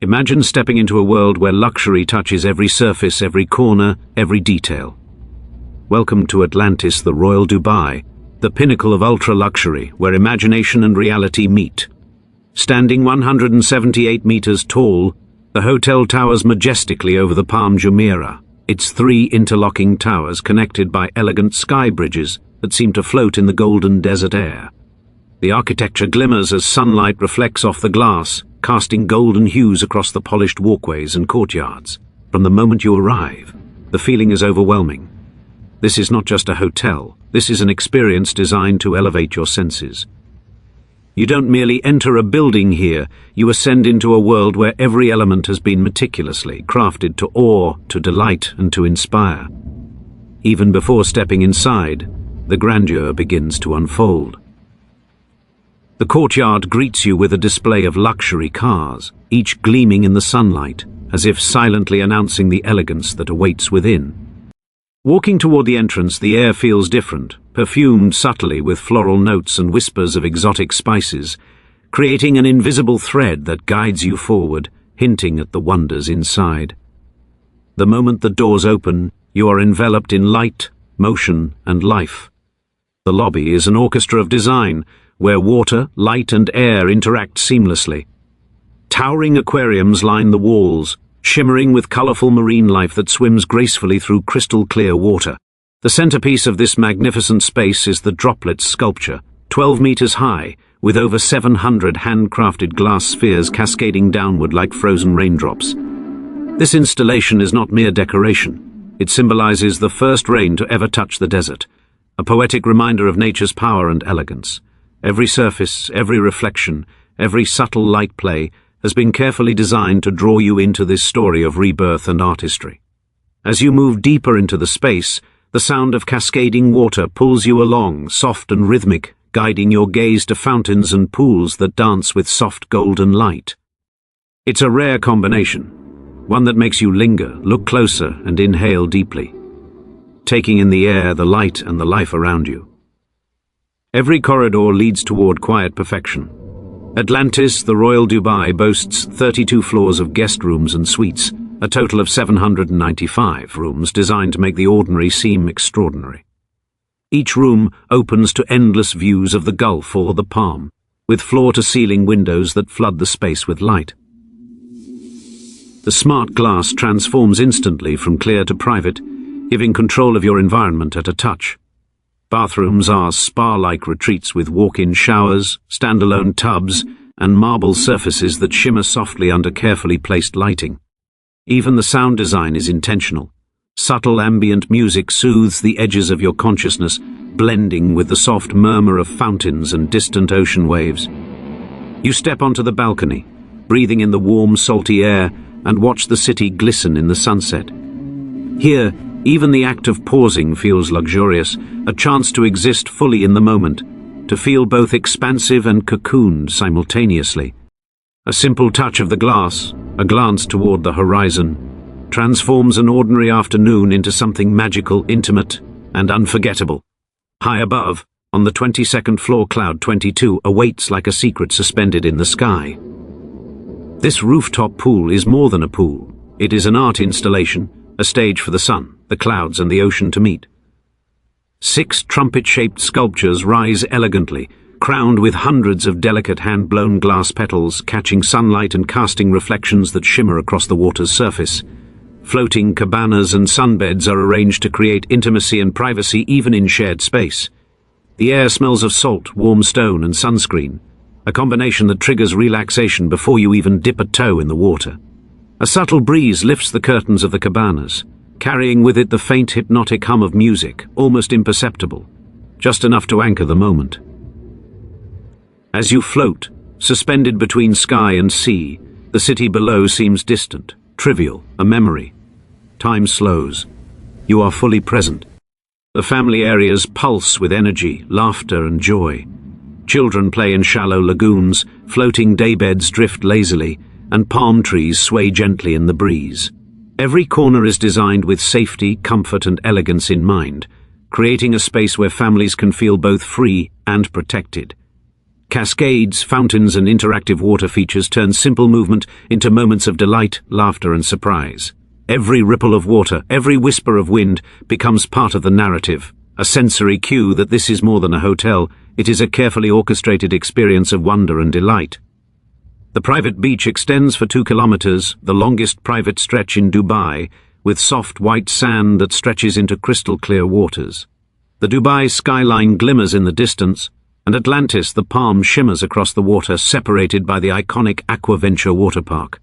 Imagine stepping into a world where luxury touches every surface, every corner, every detail. Welcome to Atlantis, the Royal Dubai, the pinnacle of ultra-luxury, where imagination and reality meet. Standing 178 meters tall, the hotel towers majestically over the Palm Jumeirah, its 3 interlocking towers connected by elegant sky bridges that seem to float in the golden desert air. The architecture glimmers as sunlight reflects off the glass, casting golden hues across the polished walkways and courtyards. From the moment you arrive, the feeling is overwhelming. This is not just a hotel, this is an experience designed to elevate your senses. You don't merely enter a building here, you ascend into a world where every element has been meticulously crafted to awe, to delight, and to inspire. Even before stepping inside, the grandeur begins to unfold. The courtyard greets you with a display of luxury cars, each gleaming in the sunlight, as if silently announcing the elegance that awaits within. Walking toward the entrance, the air feels different, perfumed subtly with floral notes and whispers of exotic spices, creating an invisible thread that guides you forward, hinting at the wonders inside. The moment the doors open, you are enveloped in light, motion, and life. The lobby is an orchestra of design, where water, light, and air interact seamlessly. Towering aquariums line the walls, shimmering with colorful marine life that swims gracefully through crystal-clear water. The centerpiece of this magnificent space is the Droplet sculpture, 12 meters high, with over 700 handcrafted glass spheres cascading downward like frozen raindrops. This installation is not mere decoration. It symbolizes the first rain to ever touch the desert, a poetic reminder of nature's power and elegance. Every surface, every reflection, every subtle light play has been carefully designed to draw you into this story of rebirth and artistry. As you move deeper into the space, the sound of cascading water pulls you along, soft and rhythmic, guiding your gaze to fountains and pools that dance with soft golden light. It's a rare combination, one that makes you linger, look closer, and inhale deeply, taking in the air, the light, and the life around you. Every corridor leads toward quiet perfection. Atlantis, the Royal Dubai, boasts 32 floors of guest rooms and suites, a total of 795 rooms designed to make the ordinary seem extraordinary. Each room opens to endless views of the Gulf or the Palm, with floor-to-ceiling windows that flood the space with light. The smart glass transforms instantly from clear to private, giving control of your environment at a touch. Bathrooms are spa-like retreats with walk-in showers, standalone tubs, and marble surfaces that shimmer softly under carefully placed lighting. Even the sound design is intentional. Subtle ambient music soothes the edges of your consciousness, blending with the soft murmur of fountains and distant ocean waves. You step onto the balcony, breathing in the warm, salty air, and watch the city glisten in the sunset. Here, even the act of pausing feels luxurious, a chance to exist fully in the moment, to feel both expansive and cocooned simultaneously. A simple touch of the glass, a glance toward the horizon, transforms an ordinary afternoon into something magical, intimate, and unforgettable. High above, on the 22nd floor, Cloud 22 awaits like a secret suspended in the sky. This rooftop pool is more than a pool. It is an art installation, a stage for the sun, the clouds, and the ocean to meet. 6 trumpet-shaped sculptures rise elegantly, crowned with hundreds of delicate hand-blown glass petals, catching sunlight and casting reflections that shimmer across the water's surface. Floating cabanas and sunbeds are arranged to create intimacy and privacy even in shared space. The air smells of salt, warm stone, and sunscreen, a combination that triggers relaxation before you even dip a toe in the water. A subtle breeze lifts the curtains of the cabanas, carrying with it the faint hypnotic hum of music, almost imperceptible, just enough to anchor the moment. As you float, suspended between sky and sea, the city below seems distant, trivial, a memory. Time slows. You are fully present. The family areas pulse with energy, laughter, and joy. Children play in shallow lagoons, floating daybeds drift lazily, and palm trees sway gently in the breeze. Every corner is designed with safety, comfort, and elegance in mind, creating a space where families can feel both free and protected. Cascades, fountains, and interactive water features turn simple movement into moments of delight, laughter, and surprise. Every ripple of water, every whisper of wind becomes part of the narrative, a sensory cue that this is more than a hotel, it is a carefully orchestrated experience of wonder and delight. The private beach extends for 2 kilometers, the longest private stretch in Dubai, with soft white sand that stretches into crystal-clear waters. The Dubai skyline glimmers in the distance, and Atlantis, the palm, shimmers across the water, separated by the iconic Aquaventure water park.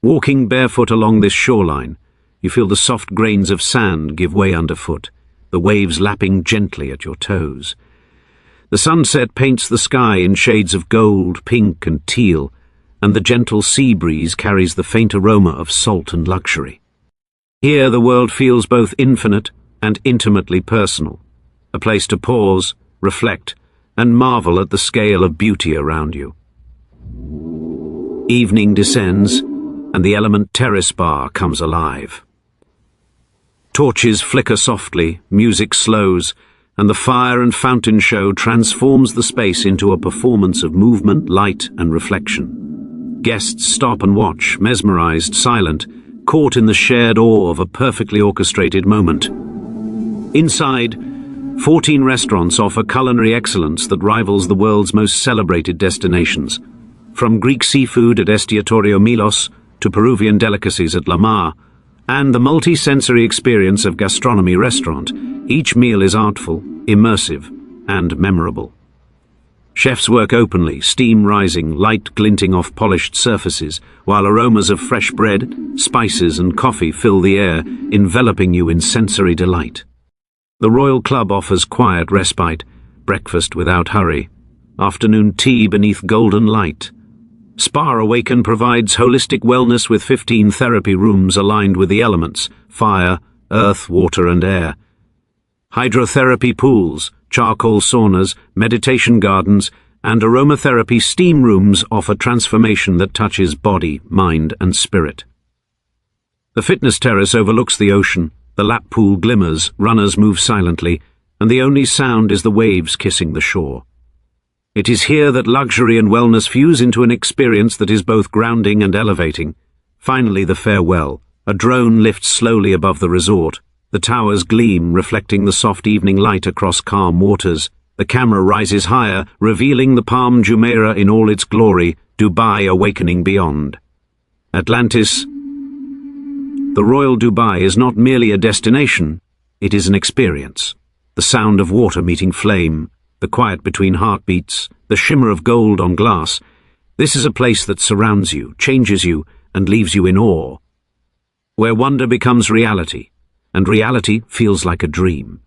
Walking barefoot along this shoreline, you feel the soft grains of sand give way underfoot, the waves lapping gently at your toes. The sunset paints the sky in shades of gold, pink, and teal, and the gentle sea breeze carries the faint aroma of salt and luxury. Here the world feels both infinite and intimately personal, a place to pause, reflect, and marvel at the scale of beauty around you. Evening descends, and the Element Terrace Bar comes alive. Torches flicker softly, music slows, and the fire and fountain show transforms the space into a performance of movement, light, and reflection. Guests stop and watch, mesmerized, silent, caught in the shared awe of a perfectly orchestrated moment. Inside, 14 restaurants offer culinary excellence that rivals the world's most celebrated destinations. From Greek seafood at Estiatorio Milos to Peruvian delicacies at La Mar, and the multi-sensory experience of gastronomy restaurant, each meal is artful, immersive, and memorable. Chefs work openly, steam rising, light glinting off polished surfaces, while aromas of fresh bread, spices, and coffee fill the air, enveloping you in sensory delight. The Royal Club offers quiet respite, breakfast without hurry, afternoon tea beneath golden light. Spa Awaken provides holistic wellness with 15 therapy rooms aligned with the elements: fire, earth, water, and air. Hydrotherapy pools, charcoal saunas, meditation gardens, and aromatherapy steam rooms offer transformation that touches body, mind, and spirit. The fitness terrace overlooks the ocean. The lap pool glimmers, runners move silently, and the only sound is the waves kissing the shore. It is here that luxury and wellness fuse into an experience that is both grounding and elevating. Finally, the farewell. A drone lifts slowly above the resort. The towers gleam, reflecting the soft evening light across calm waters. The camera rises higher, revealing the Palm Jumeirah in all its glory, Dubai awakening beyond. Atlantis. The Royal Dubai is not merely a destination, it is an experience. The sound of water meeting flame, the quiet between heartbeats, the shimmer of gold on glass. This is a place that surrounds you, changes you, and leaves you in awe. Where wonder becomes reality, and reality feels like a dream.